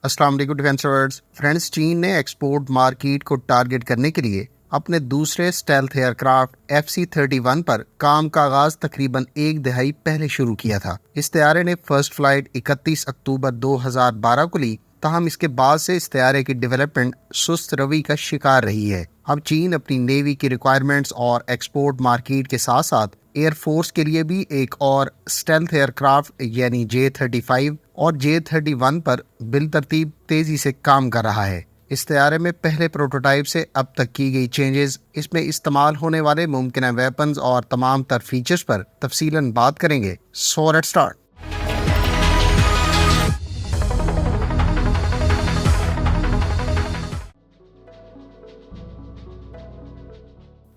अस्सलाम वालेकुम defence lovers. Friends, चीन ने एक्सपोर्ट मार्केट को टारगेट करने के लिए अपने दूसरे स्टेल्थ एयरक्राफ्ट FC-31 पर काम का आगाज तकरीबन एक दहाई पहले शुरू किया था। इस तैयारे ने फर्स्ट फ्लाइट 31 अक्टूबर 2012 को ली, ताहम इसके बाद से इस तैयारे की डेवलपमेंट सुस्त रवि का शिकार रही है। अब चीन अपनी नेवी की रिक्वायरमेंट्स और एक्सपोर्ट मार्केट के साथ साथ एयरफोर्स के लिए भी एक और स्टेल्थ एयरक्राफ्ट यानी J-35 और J-31 पर बिलतरतीब तेजी से काम कर रहा है। इस तैयारे में पहले प्रोटोटाइप से अब तक की गई चेंजेस, इसमें इस्तेमाल होने वाले मुमकिन वेपन्स और तमाम तर फीचर्स पर तफसीलन बात करेंगे। So let's start.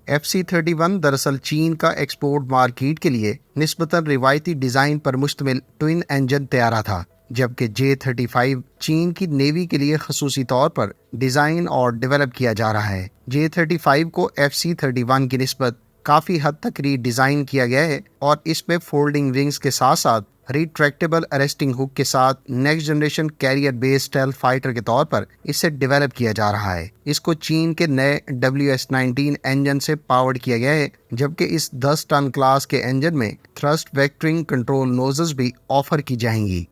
FC-31 दरअसल चीन का एक्सपोर्ट मार्केट के लिए निस्बतन रिवायती डिजाइन पर मुश्तमिल ट्विन इंजन तैयारा था, जबकि J-35 चीन की नेवी के लिए खसूसी तौर पर डिजाइन और डेवलप किया जा रहा है। J-35 को FC-31 की निस्बत काफी हद तक रीडिजाइन किया गया है और इसमें फोल्डिंग विंग्स के साथ साथ रिट्रैक्टेबल अरेस्टिंग हुक के साथ next generation career based stealth fighter के तौर पर इसे डेवलप किया जा रहा है। इसको चीन के नए WS-19 इंजन से पावर्ड किया गया है, जबकि इस 10 टन क्लास के इंजन में थ्रस्ट वेक्टरिंग कंट्रोल नोजल्स भी ऑफर की जाएंगी।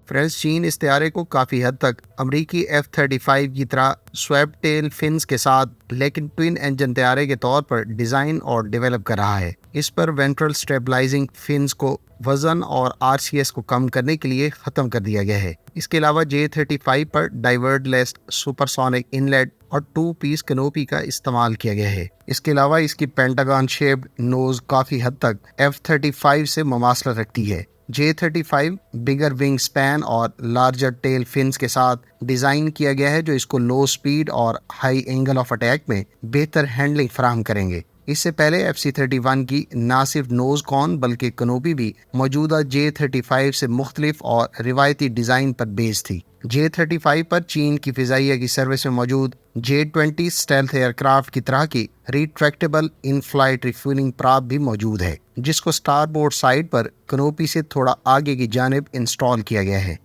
फ्रेंड्स, चीन इस तैयारे को काफ़ी हद तक अमरीकी F-35 की तरह स्वेप्ट टेल फिन्स के साथ लेकिन ट्विन इंजन तैयारे के तौर पर डिज़ाइन और डेवलप कर रहा है। इस पर वेंट्रल स्टेबलाइजिंग फिन्स को वजन और RCS को कम करने के लिए ख़त्म कर दिया गया है। इसके अलावा J-35 पर डाइवर्टलेस सुपरसोनिक इनलेट और 2 पीस कैनोपी का इस्तेमाल किया गया है। इसके अलावा इसकी पेंटागन शेप्ड नोज काफ़ी हद तक F-35 से मुमासलत रखती है। J-35 बिगर विंग स्पैन और लार्जर टेल फिन्स के साथ डिज़ाइन किया गया है, जो इसको लो स्पीड और हाई एंगल ऑफ अटैक में बेहतर हैंडलिंग फराहम करेंगे। इससे पहले FC-31 की न सिर्फ नोज कॉन बल्कि कनोपी भी मौजूदा J-35 से मुख्तलिफ और रिवायती डिज़ाइन पर बेस थी। J-35 पर चीन की फिजाइया की सर्विस में मौजूद J-20 स्टेल्थ एयरक्राफ्ट की तरह की रिट्रैक्टेबल इन फ्लाइट रिफ्यूलिंग प्राप भी मौजूद है, जिसको स्टारबोर्ड साइड पर कनोपी से थोड़ा आगे की जानिब इंस्टॉल किया गया है।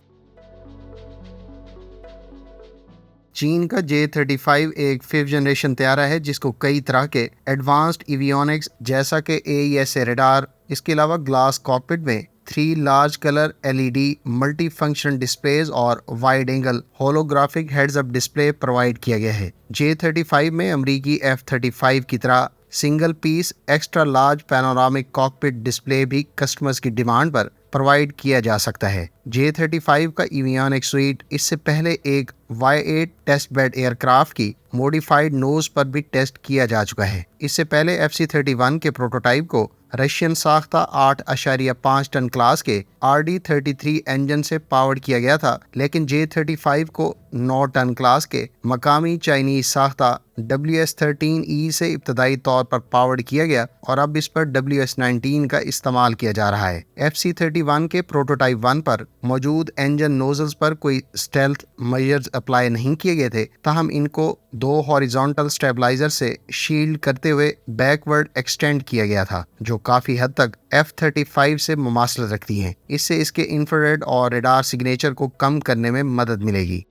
चीन का J-35 एक 5th जनरेशन तैयारा है, जिसको कई तरह के एडवांस्ड एवियोनिक्स जैसा कि AESA रडार, इसके अलावा ग्लास कॉकपिट में 3 large colour LED multi function displays और wide angle holographic heads up display provide किया गया है। J-35 में अमरीकी F-35 की तरह single piece extra large panoramic cockpit display भी कस्टमर्स की डिमांड पर प्रोवाइड किया जा सकता है। J-35 का एवियोनिक स्वीट इससे पहले एक Y-8 टेस्ट बेड एयरक्राफ्ट की मॉडिफाइड नोज पर भी टेस्ट किया जा चुका है। इससे पहले FC-31 के प्रोटोटाइप को रशियन साख्ता 8.5 टन क्लास के RD-33 इंजन से पावर्ड किया गया था, लेकिन J-35 को 9 टन क्लास के मकामी चाइनीज साख्ता WS-13E से इब्तदाई तौर पर पावर्ड किया गया और अब इस पर WS-19 का इस्तेमाल किया जा रहा है। FC-31 के प्रोटोटाइप 1 पर मौजूद इंजन नोजल्स पर कोई स्टेल्थ मेजर्स अप्लाई नहीं किए गए थे, ताहम इनको 2 हॉरिजॉन्टल स्टेबलाइजर से शील्ड करते हुए बैकवर्ड एक्सटेंड किया गया था, जो काफ़ी हद तक F-35 से मुमासलत रखती हैं। इससे इसके इंफ्रारेड और रडार सिग्नेचर को कम करने में मदद मिलेगी।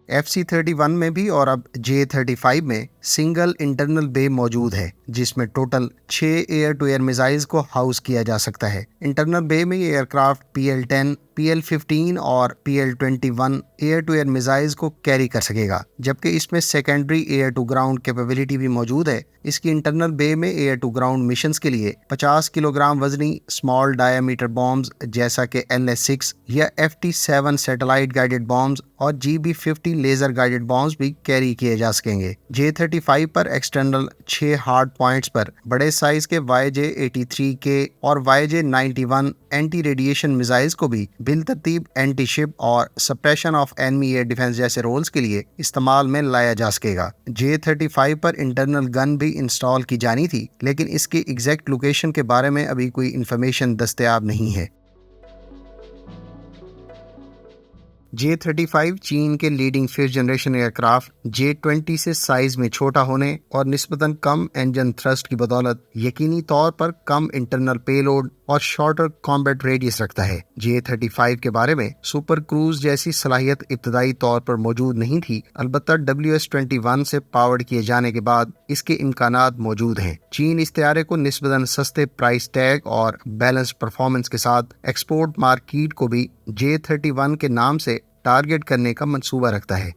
FC-31 में भी और अब J-35 में सिंगल इंटरनल बे मौजूद है, जिसमें total 6 air to air missiles को हाउस किया जा सकता है। इंटरनल बे में ये एयरक्राफ्ट PL-10, PL-15 और PL-21 air to air missiles को कैरी कर सकेगा, जबकि इसमें secondary air to ground capability भी मौजूद है। इसकी इंटरनल बे में एयर टू ग्राउंड मिशंस के लिए 50 किलोग्राम वजनी स्मॉल डायामीटर बॉम्ब्स जैसा कि LS-6 या FT-7 सैटेलाइट गाइडेड बॉम्ब्स और GB-50 लेजर गाइडेड बॉम्ब्स भी कैरी किए जा सकेंगे। J-35 पर एक्सटर्नल 6 हार्ड पॉइंट्स पर बड़े साइज के YJ-83K और YJ-91 एंटी रेडिएशन मिसाइल्स को भी बिलतरतीब एंटी शिप और suppression of enemy air defence जैसे रोल्स के लिए इस्तेमाल में लाया जा सकेगा। J-35 पर इंटरनल गन भी इंस्टॉल की जानी थी, लेकिन इसकी एग्जैक्ट लोकेशन के बारे में अभी कोई इंफॉर्मेशन दस्तयाब नहीं है। J-35 चीन के leading 5th generation aircraft J-20 से साइज में छोटा होने और निस्बतन कम इंजन थ्रस्ट की बदौलत यकीनी तौर पर कम इंटरनल पेलोड और शॉर्टर कॉम्बैट रेडियस रखता है। J-35 के बारे में सुपर क्रूज जैसी सलाहियत इब्तदाई तौर पर मौजूद नहीं थी, अलबत्ता WS-21 से पावर्ड किए जाने के बाद इसके इम्कानात मौजूद हैं। चीन इस तैयारे को निस्बतन सस्ते प्राइस टैग और बैलेंस परफॉर्मेंस के साथ एक्सपोर्ट मार्केट को भी J-31 के नाम से टारगेट करने का मंसूबा रखता है।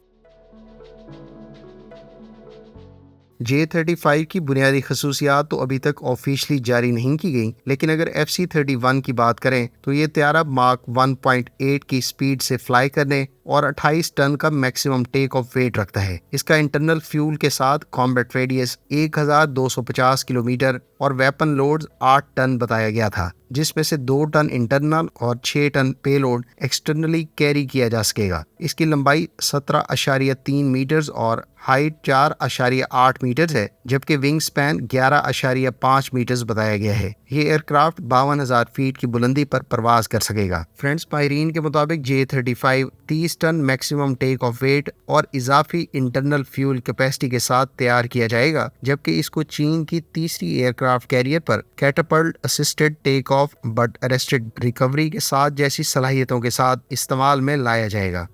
J-35 की बुनियादी खसूसियात तो अभी तक ऑफिशियली जारी नहीं की गई, लेकिन अगर FC-31 की बात करें तो ये तैयारा मार्क 1.8 की स्पीड से फ्लाई करने और 28 टन का मैक्सिमम टेक ऑफ वेट रखता है। इसका इंटरनल फ्यूल के साथ कॉम्बैट रेडियस 1250 किलोमीटर और वेपन लोड्स 8 टन बताया गया था, जिसमें से 2 टन इंटरनल और 6 टन पेलोड एक्सटर्नली कैरी किया जा सकेगा। इसकी लंबाई 17.3 मीटर्स और हाइट 4.8 मीटर्स है, जबकि विंग स्पैन 11.5 मीटर्स बताया गया है। ये एयरक्राफ्ट 52,000 फीट की बुलंदी पर परवाज कर सकेगा। फ्रेंड्स, माहिरीन के मुताबिक J-35 30 ton maximum take off weight और इजाफी इंटरनल फ्यूल कैपेसिटी के साथ तैयार किया जाएगा, जबकि इसको चीन की तीसरी एयरक्राफ्ट कैरियर पर catapult assisted take off but arrested recovery के साथ जैसी सलाहियतों के साथ इस्तेमाल में लाया जाएगा।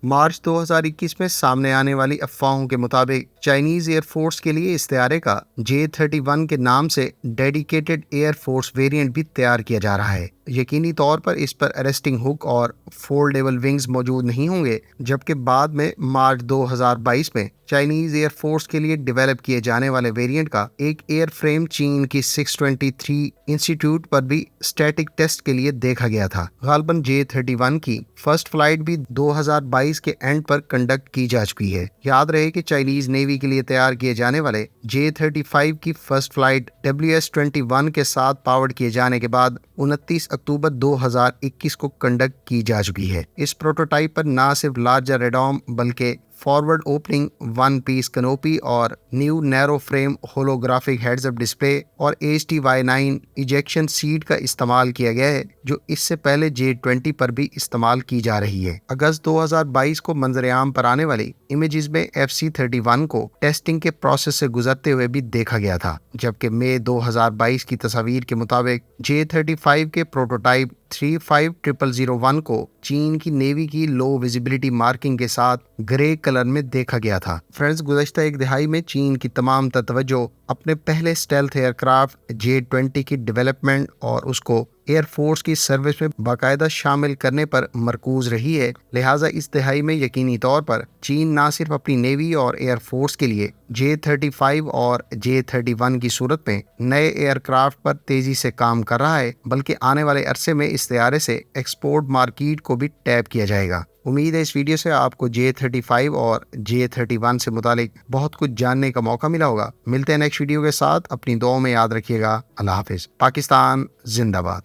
मार्च 2021 में सामने आने वाली अफवाहों के मुताबिक चाइनीज एयरफोर्स के लिए इस तैयारे का J-31 के नाम से डेडिकेटेड एयरफोर्स वेरिएंट भी तैयार किया जा रहा है। यकीनी तौर पर इस पर अरेस्टिंग हुक और फोल्डेबल विंग्स मौजूद नहीं होंगे, जबकि बाद में मार्च 2022 में चाइनीज एयरफोर्स के लिए डेवलप किए जाने वाले वेरिएंट का एक एयरफ्रेम चीन की 623 इंस्टीट्यूट पर भी स्टैटिक टेस्ट के लिए देखा गया था। गालबन J-31 की फर्स्ट फ्लाइट भी 2022 के एंड पर कंडक्ट की जा चुकी है। याद रहे कि चाइनीज नेवी के लिए तैयार किए जाने वाले J-35 की फर्स्ट फ्लाइट WS-21 के साथ पावर्ड किए जाने के बाद 29 अक्टूबर 2021 को कंडक्ट की जा चुकी है। इस प्रोटोटाइप पर न सिर्फ लार्जर रेडॉम बल्कि forward opening one piece canopy और new narrow frame holographic heads up display और HTY9 इजेक्शन सीट का इस्तेमाल किया गया है, जो इससे पहले J-20 पर भी इस्तेमाल की जा रही है। अगस्त 2022 को मंजर-ए-आम पर आने वाली इमेजेस में FC-31 को टेस्टिंग के प्रोसेस से गुजरते हुए भी देखा गया था, जबकि मई 2022 की तस्वीर के मुताबिक J-35 के प्रोटोटाइप 35001 को चीन की नेवी की लो विजिबिलिटी मार्किंग के साथ ग्रे कलर में देखा गया था। फ्रेंड्स, गुज़श्ता एक दिहाई में चीन की तमाम तवज्जो अपने पहले स्टेल्थ एयरक्राफ्ट J-20 की डेवलपमेंट और उसको एयरफोर्स की सर्विस में बाकायदा शामिल करने पर मरकूज रही है। लिहाजा इस दिहाई में यकीनी तौर पर चीन न सिर्फ अपनी नेवी और एयरफोर्स के लिए J-35 और J-31 की सूरत में नए एयरक्राफ्ट पर तेजी से काम कर रहा है, बल्कि आने वाले अरसे में इस तैयारे से एक्सपोर्ट मार्केट को भी टैप किया जाएगा। उम्मीद है इस वीडियो से आपको J-35 और J-31 से मुतालिक बहुत कुछ जानने का मौका मिला होगा। मिलते हैं नेक्स्ट वीडियो के साथ। अपनी दुआओं में याद रखिएगा। अल्लाह हाफिज। पाकिस्तान जिंदाबाद।